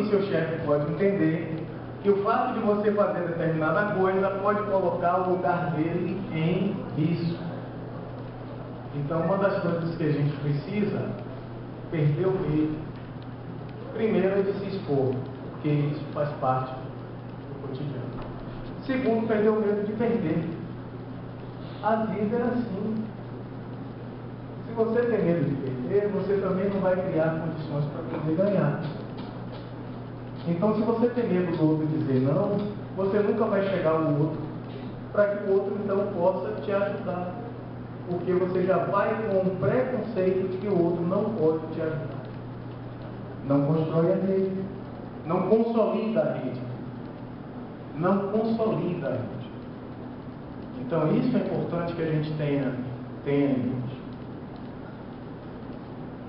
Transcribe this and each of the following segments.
seu chefe pode entender que o fato de você fazer determinada coisa pode colocar o lugar dele em risco. Então, uma das coisas que a gente precisa perder o medo. Primeiro é de se expor, porque isso faz parte do cotidiano. Segundo, perder o medo de perder. A vida é assim. Se você tem medo de perder, você também não vai criar condições para poder ganhar. Então, se você tem medo do outro dizer não, você nunca vai chegar ao outro para que o outro então possa te ajudar. Porque você já vai com um preconceito de que o outro não pode te ajudar. Não constrói a rede. Não consolida a rede. Não consolida a rede. Então, isso é importante que a gente tenha em mente.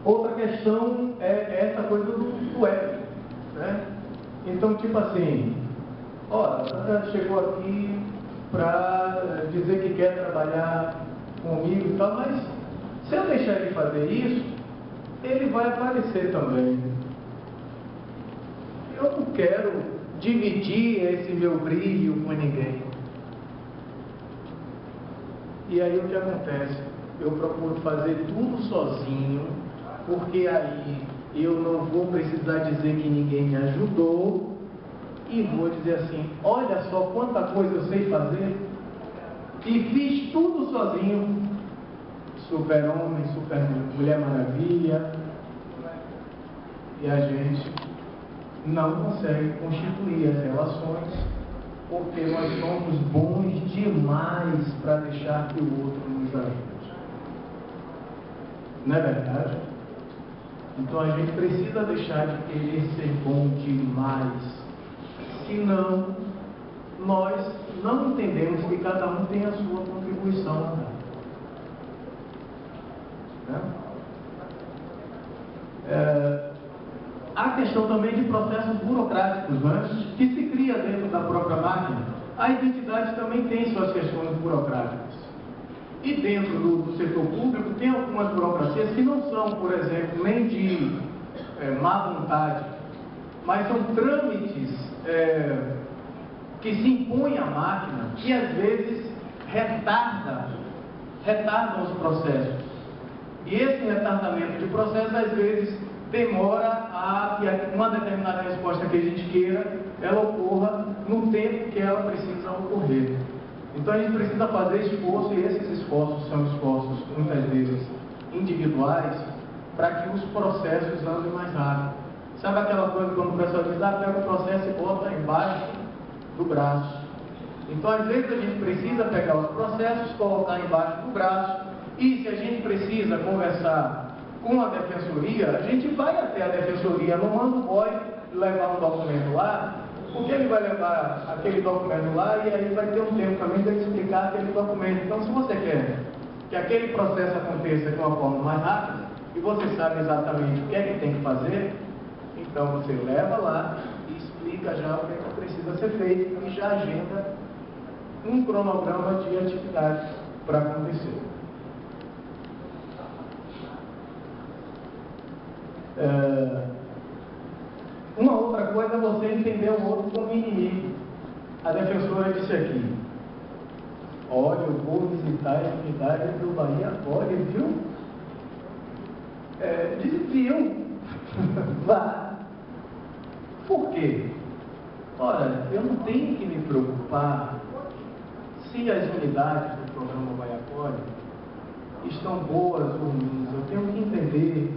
Outra questão é essa coisa do ego, né? Então, tipo assim, olha, chegou aqui para dizer que quer trabalhar comigo e tal, mas se eu deixar de fazer isso, ele vai aparecer também. Eu não quero dividir esse meu brilho com ninguém. E aí o que acontece? Eu procuro fazer tudo sozinho, porque aí eu não vou precisar dizer que ninguém me ajudou e vou dizer assim, olha só quanta coisa eu sei fazer e fiz tudo sozinho. Super-homem, super-mulher maravilha. E a gente não consegue constituir as relações porque nós somos bons demais para deixar que o outro nos ajude. Não é verdade? Então a gente precisa deixar de querer ser bom demais. Senão, nós não entendemos que cada um tem a sua contribuição. Né? Há questão também de processos burocráticos, né? Que se cria dentro da própria máquina. A identidade também tem suas questões burocráticas. E dentro do setor público tem algumas burocracias que não são, por exemplo, nem de má vontade, mas são trâmites que se impõem à máquina e às vezes retardam os processos. E esse retardamento de processo às vezes demora a que uma determinada resposta que a gente queira, ela ocorra no tempo que ela precisa ocorrer. Então a gente precisa fazer esforço, e esses esforços são esforços, muitas vezes, individuais, para que os processos andem mais rápido. Sabe aquela coisa quando o pessoal diz, pega o processo e bota embaixo do braço. Então às vezes a gente precisa pegar os processos, colocar embaixo do braço, e se a gente precisa conversar com a defensoria, a gente vai até a defensoria, não manda o boy levar um documento lá, porque ele vai levar aquele documento lá e aí vai ter um tempo também de ele explicar aquele documento. Então, se você quer que aquele processo aconteça de uma forma mais rápida, e você sabe exatamente o que é que tem que fazer, então você leva lá e explica já o que é que precisa ser feito e já agenda um cronograma de atividades para acontecer. Uma outra coisa é você entender o outro como inimigo. A defensora disse aqui, olha, eu vou visitar a unidade do Bahia agora, viu? Viu? Vá. Por quê? Olha, eu não tenho que me preocupar se as unidades do programa Bahia Acolhe estão boas ou ruins. Eu tenho que entender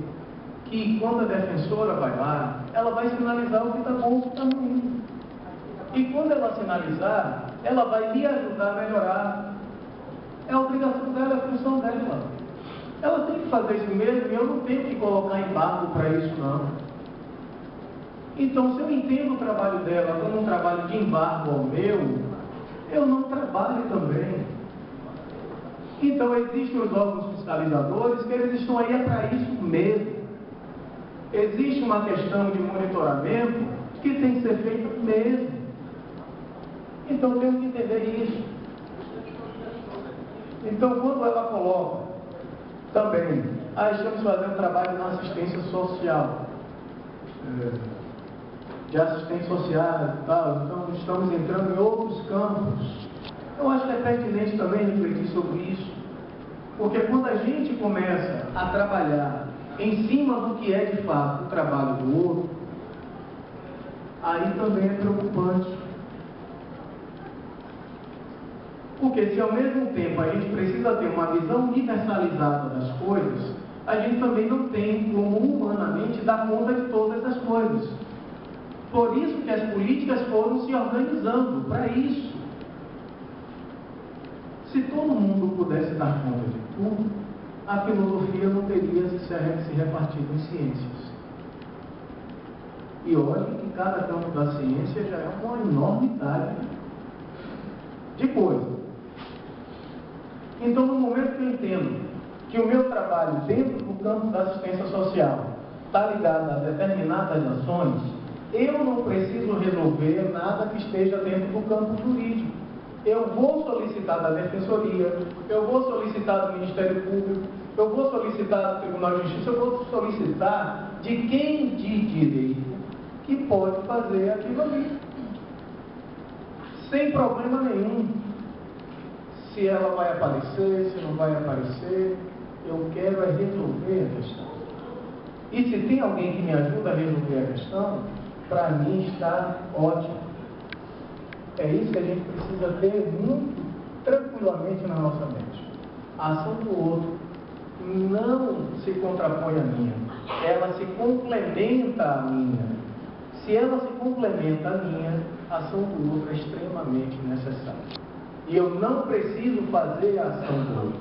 que quando a defensora vai lá, ela vai sinalizar o que está bom e o que está ruim. E quando ela sinalizar, ela vai me ajudar a melhorar. É a obrigação dela, é a função dela. Ela tem que fazer isso mesmo e eu não tenho que colocar embargo para isso, não. Então, se eu entendo o trabalho dela como um trabalho de embargo ao meu, eu não trabalho também. Então, existem os órgãos fiscalizadores que eles estão aí para isso mesmo. Existe uma questão de monitoramento que tem que ser feita mesmo. Então, eu tenho que entender isso. Então, quando ela coloca também, estamos fazendo trabalho na assistência social. de assistentes sociais e tal, então estamos entrando em outros campos. Eu acho que é pertinente também refletir sobre isso, porque quando a gente começa a trabalhar em cima do que é de fato o trabalho do outro, aí também é preocupante. Porque se ao mesmo tempo a gente precisa ter uma visão universalizada das coisas, a gente também não tem como humanamente dar conta de todas as coisas. Por isso que as políticas foram se organizando para isso. Se todo mundo pudesse dar conta de tudo, a filosofia não teria se repartido em ciências. E olhem que cada campo da ciência já é uma enormidade de coisa. Então, no momento que eu entendo que o meu trabalho dentro do campo da assistência social está ligado a determinadas ações, eu não preciso resolver nada que esteja dentro do campo jurídico. Eu vou solicitar da Defensoria, eu vou solicitar do Ministério Público, eu vou solicitar do Tribunal de Justiça, eu vou solicitar de quem de direito que pode fazer aquilo ali. Sem problema nenhum. Se ela vai aparecer, se não vai aparecer, eu quero é resolver a questão. E se tem alguém que me ajuda a resolver a questão, para mim está ótimo. É isso que a gente precisa ter muito tranquilamente na nossa mente. A ação do outro não se contrapõe à minha, ela se complementa à minha. Se ela se complementa à minha, a ação do outro é extremamente necessária. E eu não preciso fazer a ação do outro.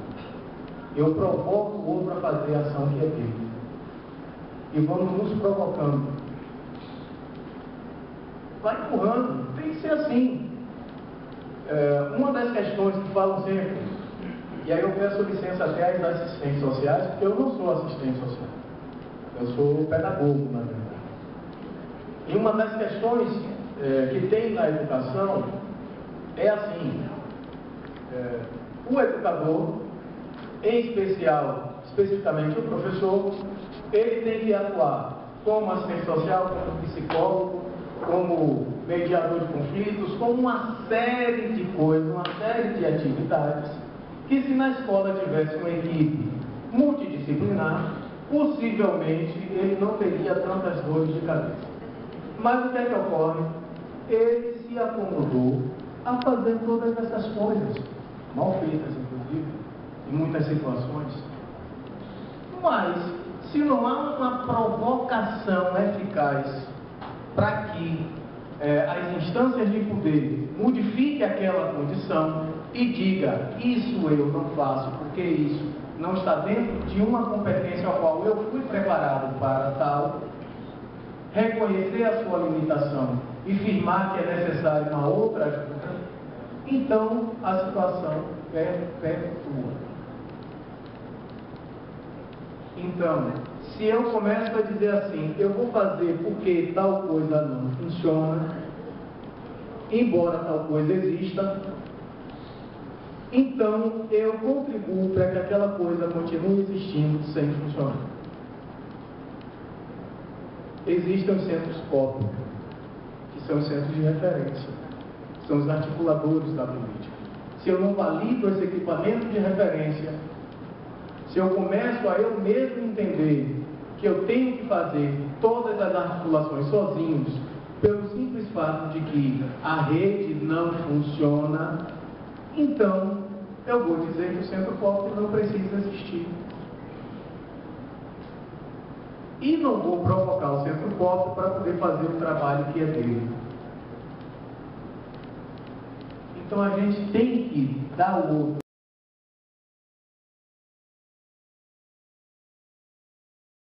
Eu provoco o outro a fazer a ação que é dele. E vamos nos provocando. Vai empurrando, tem que ser assim. Uma das questões que falam sempre, e aí eu peço licença até às assistentes sociais, porque eu não sou assistente social. Eu sou pedagogo, na verdade. E uma das questões que tem na educação é assim, o educador, em especial, especificamente o professor, ele tem que atuar como assistente social, como psicólogo, como mediador de conflitos, como uma série de coisas, uma série de atividades, que se na escola tivesse uma equipe multidisciplinar, possivelmente ele não teria tantas dores de cabeça. Mas o que é que ocorre? Ele se acomodou a fazer todas essas coisas, mal feitas, inclusive, em muitas situações. Mas, se não há uma provocação eficaz para que as instâncias de poder modifiquem aquela condição e diga, isso eu não faço, porque isso não está dentro de uma competência ao qual eu fui preparado para tal, reconhecer a sua limitação e afirmar que é necessária uma outra ajuda, então a situação perpetua. Então, se eu começo a dizer assim, eu vou fazer porque tal coisa não funciona, embora tal coisa exista, então eu contribuo para que aquela coisa continue existindo sem funcionar. Existem os centros COP, que são os centros de referência, são os articuladores da política. Se eu não valido esse equipamento de referência, se eu começo a eu mesmo entender que eu tenho que fazer todas as articulações sozinhos, pelo simples fato de que a rede não funciona, então eu vou dizer que o centro COP não precisa existir. E não vou provocar o centro COP para poder fazer o trabalho que é dele. Então a gente tem que dar o outro